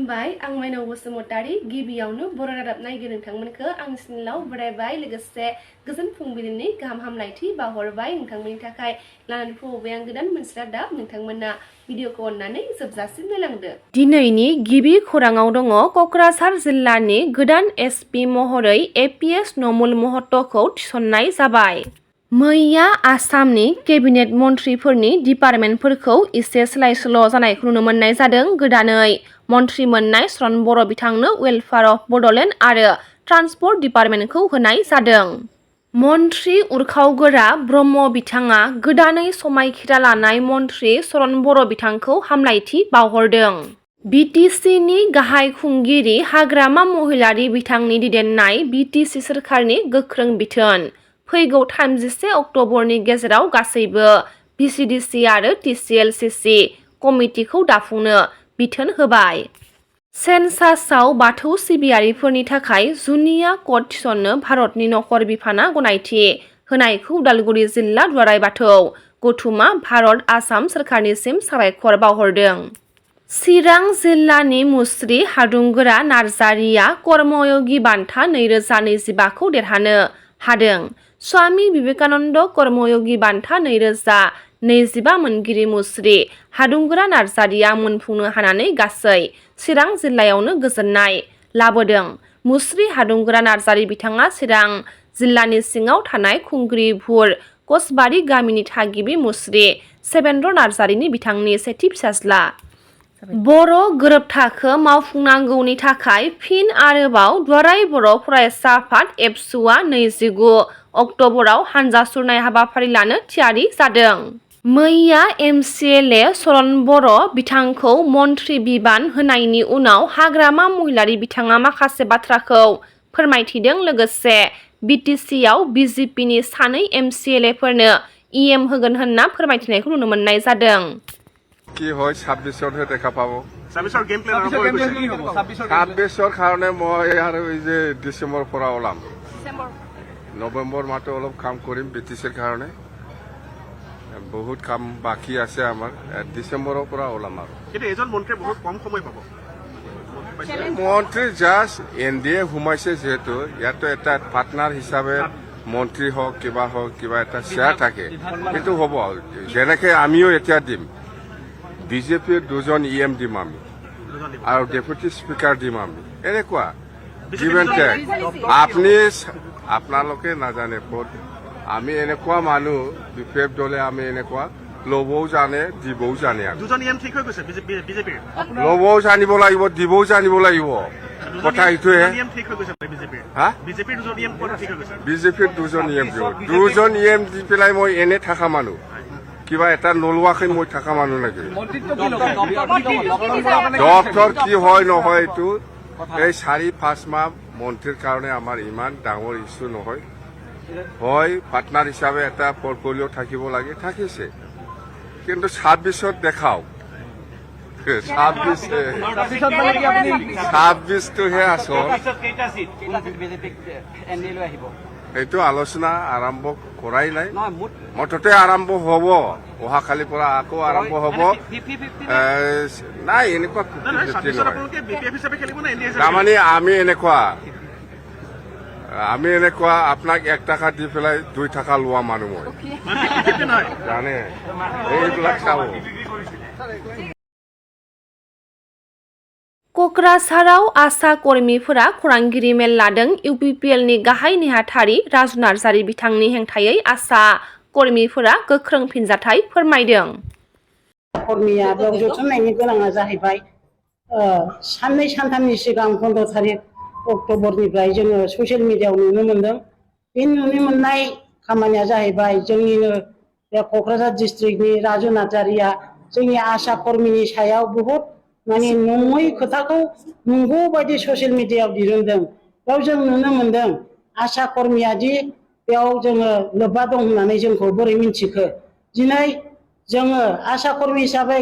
खुलुमबाय आं माइनाव बसुमतारी गिबियावनो बर' रादाब नायगिरि नोंथांमोनखौ आं चेनेलाव बरायबाय लोगोसे गोजोन फुंबिलिनि गाहाम हामलायथि बावहरबाय नोंथांमोननि थाखाय लानानै फैबाय आं गोदान मोनसे रादाब नोंथांमोना भिडिअखौ अननानै जोबजासिम नायलांदो। दिनैनि गिबि खौराङाव दङ क'क्राझार जिल्लानि गोदान एसपि महरै एपिएस नमुल महत'खौ थिसननाय जाबाय। मैया आसामनि केबिनेट मन्थ्रिफोरनि डिपार्टमेन्टफोरखौ एसे सोलाय-सोल' जानायखौ नुनो मोननाय जादों। गोदानै मन्थ्रि मोननाय शरण बर' बिथांनो वेलफेयार अफ बड'लेण्ड आरो ट्रान्सपर्ट डिपार्टमेन्टखौ होनाय जादों। मन्थ्रि उरखावगोरा ब्रह्म बिथाङा गोदानै समायखिरा लानाय मन्थ्रि शरण बर' बिथांखौ हामलायथि बावहरदों। बिटिसिनि गाहाय खुंगिरि हाग्रामा महिलारि बिथांनि दैदेननाय बिटिसि सोरखारनि गोख्रों बिथोन फैगौ 31 अक्ट'बरनि गेजेराव गासैबो भिसिडिसि आरो टिसिएलसिसि कमिटिखौ दाफुंनो बिथोन होबाय। सेन्सासआव बाथौ सिबियारिफोरनि थाखाय जुनिया क'ड थिसननो भारतनि नखर बिफाना गनायथि होनायखौ उदालगुरि जिल्ला दुलाराय बाथौ गौथुमा भारत आसाम सोरखारनिसिम साबायखर बावहरदों। चिरां जिल्लानि मुस्रि हादुंगोरा नार्जारिया कर्मयगी बान्था 2025खौ देरहानो हादों। स्वामी विवेकानन्द कर्मयगी बान्था 2025 मोनगिरि मुस्रि हादुंगोरा नार्जारिया मोनफुंनो हानानै गासै चिरां जिल्लायावनो गोजोननाय लाबोदों। मुस्रि हादुंगोरा नार्जारि बिथाङा चिरां जिल्लानि सिङाव थानाय खुंग्रिभुर कसबारि गामिनि थागिबि मुस्रि सेबेन्द्र नार्जारिनि बिथांनि सेथि फिसाज्ला। बर' गोरोबथाखो मावफुंनांगौनि थाखाय फिन आरोबाव दुलाराय बर' फरायसा आफाद एबसुआ 29 अक्ट'बराव हानजा सुरनाय हाबाफारि लानो थियारि जादों। मैया एमसिएलए शरण बर' बिथांखौ मन्थ्रि बिबान होनायनि उनाव हाग्रामा महिलारि बिथाङा माखासे बाथ्राखौ फोरमायथिदों। लोगोसे बिटिसिआव बिजेपिनि सानै एमसिएलएफोरनो इएम होगोन होनना फोरमायथिनायखौ नुनो मोननाय जादों। কি হয় 26ত দেখা পাব 26ৰ গেম প্লেন আৰম্ভ হৈছে 26ৰ কাৰণে মই আৰু এই যে ডিসেম্বৰ পৰা ওলাম নৱেম্বৰ মাহটো অলপ কাম কৰিম বিটিচিৰ কাৰণে বহুত কাম বাকি আছে আমাৰ ডিসেম্বৰৰ পৰা ওলাম আৰু কিন্তু এজন মন্ত্ৰী বহুত কম সময় পাব মন্ত্ৰী জাস্ট এনডিএ হুমাইছে যেহেতু ইয়াতো এটা পাৰ্টনাৰ হিচাপে মন্ত্ৰী হওক কিবা এটা শেয়াৰ থাকে কিন্তু হ'ব যেনেকে আমিও এতিয়া দিম বিজেপিৰ দুজন ইএম দিম আমি আৰু ডেপুটি স্পিকাৰ দিম আমি এনেকুৱা আপোনালোকে নাজানে আমি এনেকুৱা মানুহ বিপেপ দলে আমি এনেকুৱা ল'বও জানে দিবও জানে দুজন ইএম ঠিক হৈ গৈছে বিজেপিৰ ল'বও জানিব লাগিব দিবও জানিব লাগিব কথা এইটোৱে বিজেপিৰ দুজন ইএম দুজন ইএম দি পেলাই মই এনে থকা মানুহ কিবা এটা নলোৱাকৈ মই থকা মানুহ নেকি ডক্টৰ কি হয় নহয় এইটো এই 4-5 মাহ মন্ত্ৰীৰ কাৰণে আমাৰ ইমান ডাঙৰ ইছ্যু নহয় হয় পাৰ্টনাৰ হিচাপে এটা পৰ্টফলিঅ' থাকিব লাগে থাকিছে কিন্তু 26ত দেখাওক 26টোহে আচল এইটো আলোচনা আৰম্ভ কৰাই নাই মুঠতে আৰম্ভ হ'ব অহাকালিৰ পৰা আকৌ আৰম্ভ হ'ব নাই এনেকুৱা তাৰমানে আমি এনেকুৱা আপোনাক 1 টকা দি পেলাই 2 টকা লোৱা মানুহ মই জানে এইবিলাক চাব। क'क्राझाराव आसा कर्मिफोरा खौरांगिरि मेल लादों। इउपिपिएलनि गाहाय नेहाथारि राजु नार्जारि बिथांनि हेंथायै आसा कर्मिफोरा गोख्रों फिनजाथाय फोरमायदों। कर्मिया बेयाव जथुमनायनि गोनाङा जाहैबाय साननै सानथामनि सिगां 15 तारिख अक्ट'बरनिफ्राय जोङो ससियेल मिडियायाव नुनो मोनदों। बे नुनो मोननाय खामानिया जाहैबाय जोंनिनो बे क'क्राझार डिस्ट्रिक्टनि राजु नार्जारिया जोंनि आसा कर्मिनि सायाव बहुत माने नङै खोथाखौ नंगौ बायदि ससियेल मिडियायाव दिरुनदों। बेयाव जों नुनो मोनदों आसा कर्मिया दि बेयाव जोङो लोब्बा दं होननानै जोंखौ बोरै मिन्थिखो दिनै जोङो आसा कर्मि हिसाबै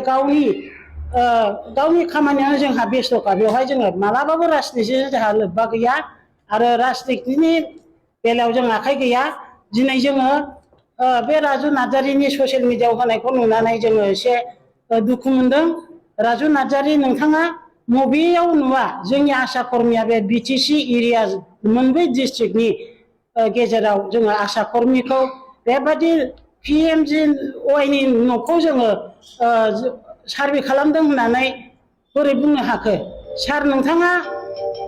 गावनि खामानियानो जोंहा बेस्थ'खा बेवहाय जोङो मालाबाबो राजनितिजों जोंहा लोब्बा गैया आरो राजनितिनि बेलायाव जों आखाइ गैया। दिनै जोङो बे राजु नार्जारिनि ससियेल मिडियायाव होनायखौ नुनानै जोङो एसे दुखु मोनदों। राजु नार्जारि नोंथाङा मबेयाव नुवा जोंनि आशा कर्मिया बे बिटिसि एरिया मोनब्रै डिस्ट्रिक्टनि गेजेराव जोङो आशा कर्मिखौ बेबादि PMGY न'खौ जोङो सार्भे खालामदों होननानै बोरै बुंनो हाखो सार नोंथाङा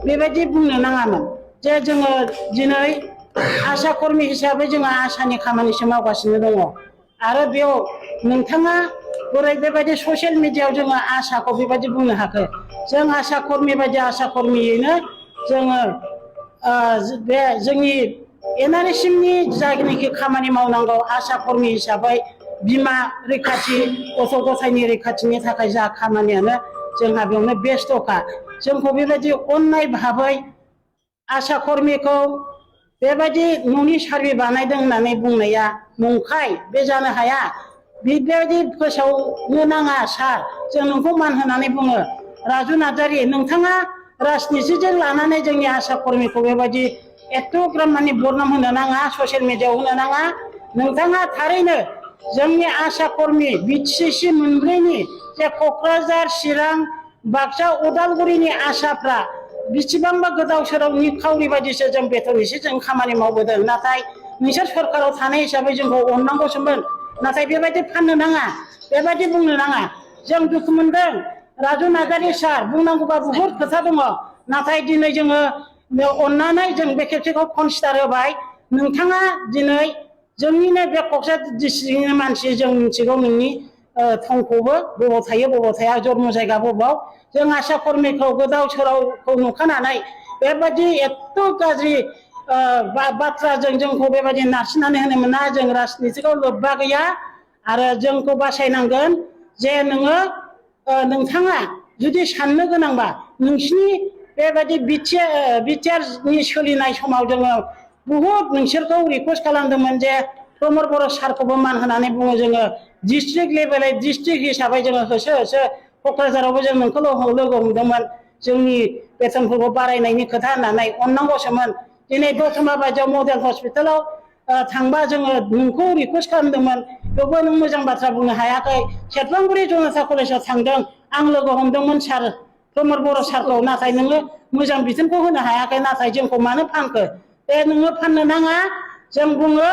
बेबायदि बुंनो नाङामोन जे जोङो दिनै आशा कर्मि हिसाबै जोङो आशानि खामानिसो मावगासिनो दङ आरो बेयाव नोंथाङा बोरै बेबायदि ससियेल मिडियायाव जोङो आशाखौ बेबायदि बुंनो हाखो जों आशा कर्मि बायदि आशा कर्मियैनो जोङो बे जोंनि NRSMनि जायनाखि खामानि मावनांगौ आशा कर्मि हिसाबै बिमा रैखाथि गथ' गथायनि रैखाथिनि थाखाय जा खामानियानो जोंहा बेयावनो बेस्थ'खा जोंखौ बेबायदि अननाय भाबै आशा कर्मिखौ बेबायदि न'नि सार्भे बानायदों होननानै बुंनाया नंखाय बे जानो हाया बेबायदि फोसावनो नाङा सार जों नोंखौ मान होनानै बुङो राजु नार्जारि नोंथाङा राजनितिजों लानानै जोंनि आशा कर्मिखौ बेबायदि एथ'ग्राम माने बदनाम होनो नाङा ससियेल मिडियायाव होनो नाङा नोंथाङा थारैनो जोंनि आशा कर्मि बिटिसि मोनब्रैनि जे क'क्राझार चिरां बाक्सा उदालगुरिनि आशाफ्रा बेसेबांबा गोदाव सोराव निखावरि बायदिसो जों बेथन एसे जों खामानि मावबोदों नाथाय नोंसोर सरकाराव थानाय हिसाबै जोंखौ अननांगौसोमोन नाथाय बेबायदि फाननो नाङा बेबायदि बुंनो नाङा जों दुखु मोनदों राजु नार्जारि सार बुंनांगौबा बुहुद खोथा दङ नाथाय दिनै जोङो अननानै जों बे खेबसेखौ कनसिडार होबाय नोंथाङा दिनै जोंनिनो बे क'क्राझार डिस्ट्रिक्टनि मानसि जों मिथिगौ नोंनि थंखौबो बबाव थायो बबाव थाया जन्म जायगा बबाव जों आशा कर्मिखौ गोदाव सोरावखौ नुखानानै बेबायदि एथ' गाज्रि बाथ्राजों जोंखौ बेबायदि नारसिननानै होनो मोना जों राजनितिखौ लोब्बा गैया आरो जोंखौ बासायनांगोन जे नोंथाङा जुदि साननो गोनांबा नोंसिनि बेबायदि बिटिआरनि सोलिनाय समाव जोङो बुहुद नोंसोरखौ रिक्वेस्ट खालामदोंमोन जे प्रमद बर' सारखौबो मान होनानै बुङो जोङो डिस्ट्रिक्ट लेभेलै डिस्ट्रिक्ट हिसाबै जोङो होसो होसो क'क्राझारावबो जों नोंखौ लोगो हमदोंमोन जोंनि बेथनफोरखौ बारायनायनि खोथा होननानै अननांगौसोमोन दिनै दतमा बायदियाव मडेल हस्पिटालाव थांबा जोङो नोंखौ रिक्वेस्ट खालामदोंमोन बेवबो नों मोजां बाथ्रा बुंनो हायाखै सेरफांगुरि जनता कलेजाव थांदों आं लोगो हमदोंमोन सार प्रमद बर' सारखौ नाथाय नोङो मोजां बिथोनखौ होनो हायाखै नाथाय जोंखौ मानो फानखो बे नोङो फाननो नाङा जों बुङो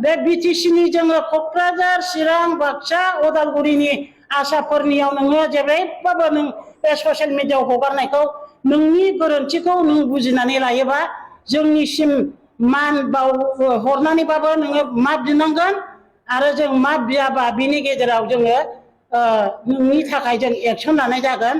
बे बिटिसिनि जोङो क'क्राझार चिरां बाक्सा उदालगुरिनि आसाफोरनियाव नोङो जेरैबाबो नों बे ससियेल मिडियायाव हगारनायखौ नोंनि गोरोन्थिखौ नों बुजिनानै लायोबा जोंनिसिम मान हरनानैबाबो नोङो माफ बिनांगोन आरो जों माफ बियाबा बिनि गेजेराव जोङो नोंनि थाखाय जों एक्सन लानाय जागोन